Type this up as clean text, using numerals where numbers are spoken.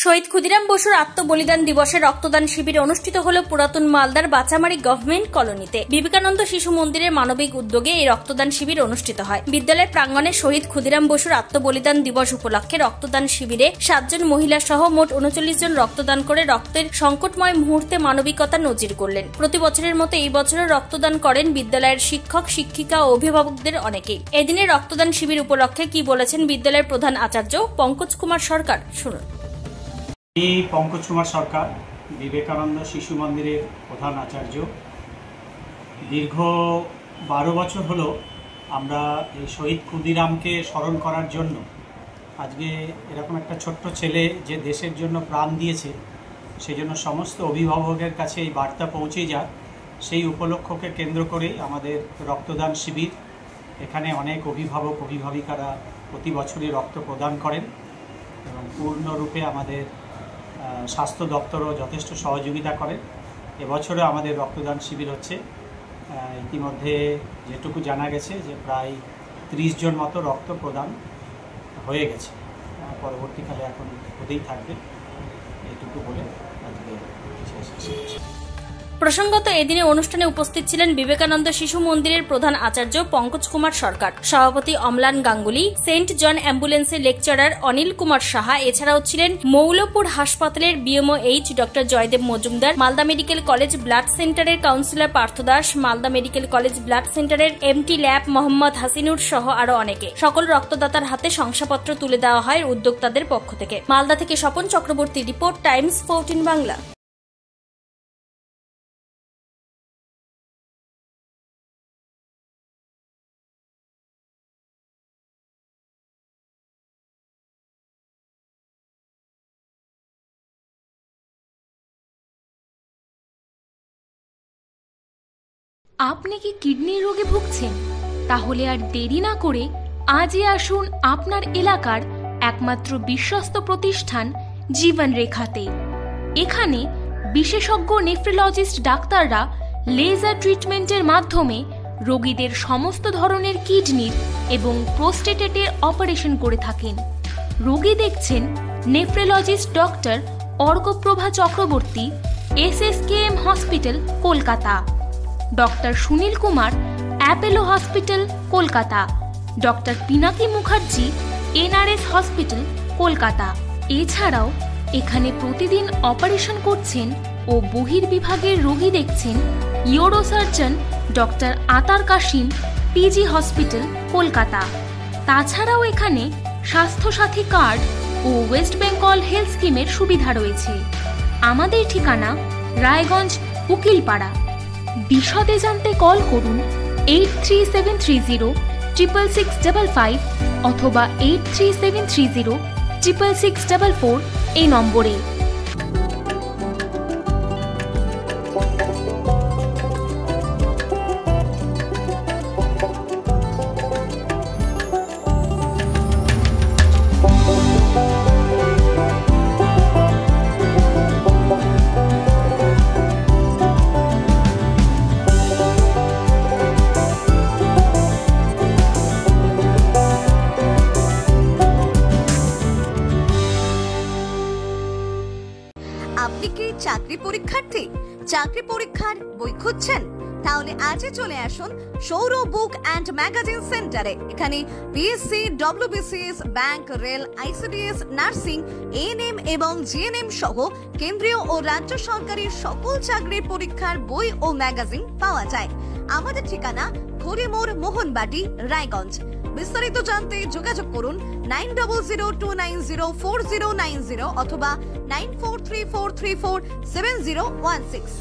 শহীদ ক্ষুদিরাম বসুর আত্মবলিদান দিবসে রক্তদান শিবির অনুষ্ঠিত হল পুরাতন মালদার বাচামারি গভর্নমেন্ট কলোনিতে। বিবেকানন্দ শিশু মন্দিরের মানবিক উদ্যোগে এই রক্তদান শিবির অনুষ্ঠিত হয়। বিদ্যালয়ের প্রাঙ্গণে শহীদ ক্ষুদিরাম বসুর আত্মবলিদান দিবস উপলক্ষে রক্তদান শিবিরে 7 জন মহিলা সহ মোট 39 জন রক্তদান করে রক্তের সংকটময় মুহূর্তে মানবিকতা নজির করলেন। প্রতি বছরের মতো এই বছরও রক্তদান করেন বিদ্যালয়ের শিক্ষক, শিক্ষিকা ও অভিভাবকদের অনেকেই। এদিনের রক্তদান শিবির উপলক্ষে কি বলেছেন বিদ্যালয়ের প্রধান আচার্য পঙ্কজ কুমার সরকার, শুনুন। পঙ্কজ কুমার সরকার, বিবেকানন্দ শিশু মন্দিরের প্রধান আচার্য। দীর্ঘ 12 বছর হলো আমরা এই শহীদ ক্ষুদিরামকে স্মরণ করার জন্য আজকে এরকম একটা ছোট্ট ছেলে যে দেশের জন্য প্রাণ দিয়েছে, সেই জন্য সমস্ত অভিভাবকের কাছে এই বার্তা পৌঁছে যায়। সেই উপলক্ষকে কেন্দ্র করে আমাদের রক্তদান শিবির। এখানে অনেক অভিভাবক অভিভাবিকারা প্রতি বছরই রক্ত প্রদান করেন এবং পূর্ণরূপে আমাদের স্বাস্থ্য দপ্তরও যথেষ্ট সহযোগিতা করে। এবছরও আমাদের রক্তদান শিবির হচ্ছে। ইতিমধ্যে যেটুকু জানা গেছে যে প্রায় 30 জন মতো রক্ত প্রদান হয়ে গেছে, পরবর্তীকালে এখন হতেই থাকবে। এইটুকু বলে আজকে প্রসঙ্গত এদিনে অনুষ্ঠানে উপস্থিত ছিলেন বিবেকানন্দ শিশু মন্দিরের প্রধান আচার্য পঙ্কজ কুমার সরকার, সভাপতি অম্লান গাঙ্গুলি, সেন্ট জন অ্যাম্বুলেন্সের লেকচারার অনিল কুমার সাহা। এছাড়াও ছিলেন মৌলপুর হাসপাতালের BMOH doctor Joydeb Majumdar, Malda medical college blood সেন্টারের councillor Partha Das, Malda medical college blood সেন্টারের এমটি ল্যাব মোহাম্মদ হাসিনুর সহ আরো অনেকে। সকল রক্তদাতার হাতে শংসাপত্র তুলে দেওয়া হয় উদ্যোক্তাদের পক্ষ থেকে। মালদা থেকে স্বপন চক্রবর্তী রিপোর্ট, টাইমস 14 বাংলা। আপনি কি কিডনি রোগে ভুগছেন? তাহলে আর দেরি না করে আজই আসুন আপনার এলাকার একমাত্র বিশ্বস্ত প্রতিষ্ঠান জীবন রেখাতে। এখানে বিশেষজ্ঞ নেফ্রোলজিস্ট ডাক্তাররা লেজার ট্রিটমেন্টের মাধ্যমে রোগীদের সমস্ত ধরনের কিডনির এবং প্রোস্টেটের অপারেশন করে থাকেন। রোগী দেখছেন nephrologist doctor Arkaprabha Chakraborty, SSKM hospital, Kolkata. Doctor Sunil Kumar, Apollo hospital, Kolkata. Doctor Pinaki Mukherjee, NRS hospital, Kolkata. এছাড়াও এখানে প্রতিদিন অপারেশন করছেন ও বহির্বিভাগের রোগী দেখছেন ইউরোসার্জন ডক্টর আতার কাশিম, PG হসপিটাল, কলকাতা। তাছাড়াও এখানে স্বাস্থ্যসাথী কার্ড ও ওয়েস্ট বেঙ্গল হেলথ স্কিমের সুবিধা রয়েছে। আমাদের ঠিকানা রায়গঞ্জ, উকিলপাড়া। বিশদে জানতে কল করুন 8373066655 অথবা 8373066644 এই নম্বরে। আপনি কি চাকরি পরীক্ষার্থী? চাকরি পরীক্ষার বই খুঁজছেন? তাহলে আজই চলে আসুন সৌর বুক অ্যান্ড ম্যাগাজিন সেন্টারে। এখানে BSc, WBCS, bank, rail, ICDS, nursing, ANM এবং GNM সহ কেন্দ্রীয় ও রাজ্য সরকারি সকল চাকরির পরীক্ষার বই ও ম্যাগাজিন পাওয়া যায়। আমাদের ঠিকানা ঘড়িমোড়, মোহনবাটি, রায়গঞ্জ। বিস্তারিত জানতে যোগাযোগ করুন 9002904090 অথবা 9434347016।